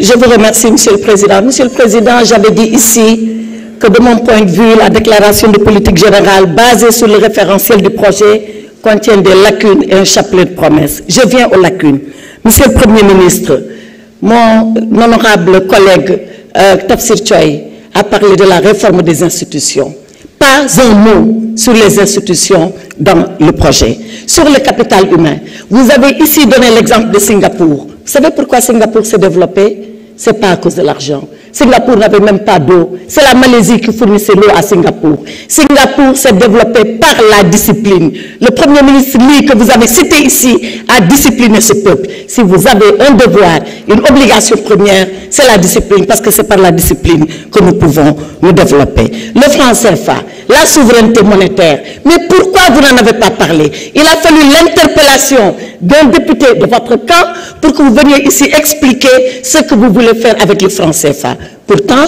Je vous remercie, Monsieur le Président. Monsieur le Président, j'avais dit ici que de mon point de vue, la déclaration de politique générale basée sur le référentiel du projet contient des lacunes et un chapelet de promesses. Je viens aux lacunes. Monsieur le Premier ministre, mon honorable collègue Tafsir Choy a parlé de la réforme des institutions. Pas un mot sur les institutions dans le projet. Sur le capital humain, vous avez ici donné l'exemple de Singapour. Vous savez pourquoi Singapour s'est développé? Ce n'est pas à cause de l'argent. Singapour n'avait même pas d'eau. C'est la Malaisie qui fournissait l'eau à Singapour. Singapour s'est développé par la discipline. Le Premier ministre Lee, que vous avez cité ici, a discipliné ce peuple. Si vous avez un devoir, une obligation première, c'est la discipline, parce que c'est par la discipline que nous pouvons nous développer. Le franc CFA, la souveraineté monétaire. Mais pourquoi vous n'en avez pas parlé? Il a fallu l'interpellation d'un député de votre camp pour que vous veniez ici expliquer ce que vous voulez faire avec le franc CFA. Pourtant,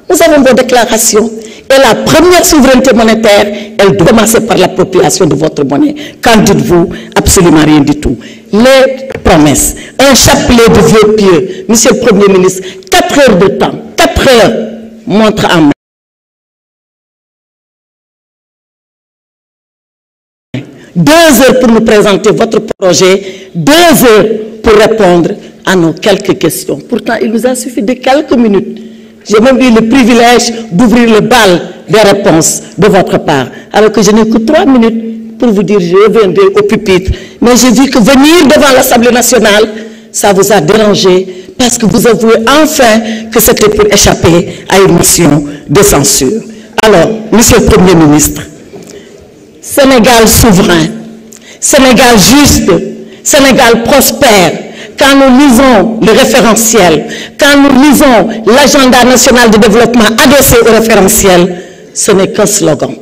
nous avons vos déclarations. Et la première souveraineté monétaire, elle doit commencer par l'appropriation de votre monnaie. Qu'en dites-vous? Absolument rien du tout. Les promesses, un chapelet de vœux pieux. Monsieur le Premier ministre, 4 heures de temps, 4 heures, montre en main. 2 heures pour nous présenter votre projet, 2 heures pour répondre à nos quelques questions. Pourtant, il nous a suffi de quelques minutes. J'ai même eu le privilège d'ouvrir le bal des réponses de votre part, alors que je n'ai que 3 minutes pour vous dire je reviendrai au pupitre. Mais j'ai vu que venir devant l'Assemblée nationale, ça vous a dérangé, parce que vous avouez enfin que c'était pour échapper à une motion de censure. Alors, Monsieur le Premier ministre, Sénégal souverain, Sénégal juste, Sénégal prospère. Quand nous lisons le référentiel, quand nous lisons l'agenda national de développement adossé au référentiel, ce n'est qu'un slogan.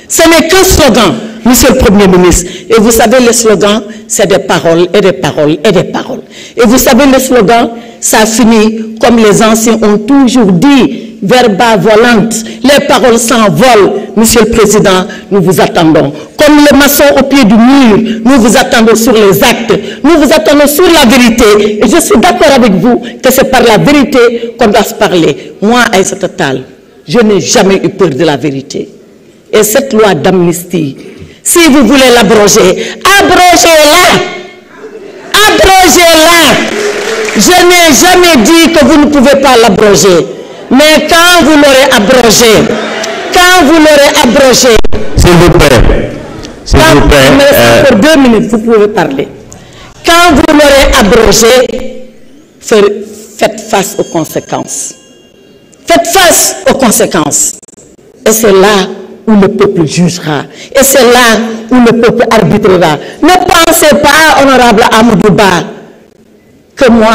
Ce n'est qu'un slogan, Monsieur le Premier ministre. Et vous savez, le slogan, c'est des paroles et des paroles et des paroles. Et vous savez, le slogan, ça finit comme les anciens ont toujours dit, verba volante, les paroles s'envolent. Monsieur le Président, nous vous attendons. Comme le maçon au pied du mur, nous vous attendons sur les actes, nous vous attendons sur la vérité. Et je suis d'accord avec vous que c'est par la vérité qu'on doit se parler. Moi, Aïssata Tall, je n'ai jamais eu peur de la vérité. Et cette loi d'amnistie, si vous voulez l'abroger, abrogez-la! Abrogez-la! Je n'ai jamais dit que vous ne pouvez pas l'abroger. Mais quand vous l'aurez abrogé, s'il vous plaît, pour 2 minutes, vous pouvez parler. Quand vous l'aurez abrogé, faites face aux conséquences. Faites face aux conséquences. Et c'est là où le peuple jugera. Et c'est là où le peuple arbitrera. Ne pensez pas, honorable Amadouba, que moi,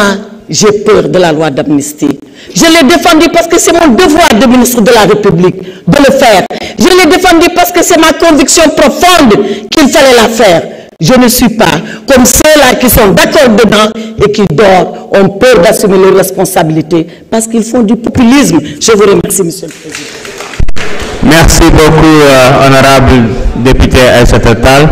j'ai peur de la loi d'amnistie. Je l'ai défendu parce que c'est mon devoir de ministre de la République de le faire. Je l'ai défendu parce que c'est ma conviction profonde qu'il fallait la faire. Je ne suis pas comme ceux-là qui sont d'accord dedans et qui ont peur d'assumer leurs responsabilités parce qu'ils font du populisme. Je vous remercie, Monsieur le Président. Merci beaucoup, honorable député Aïssata Tall.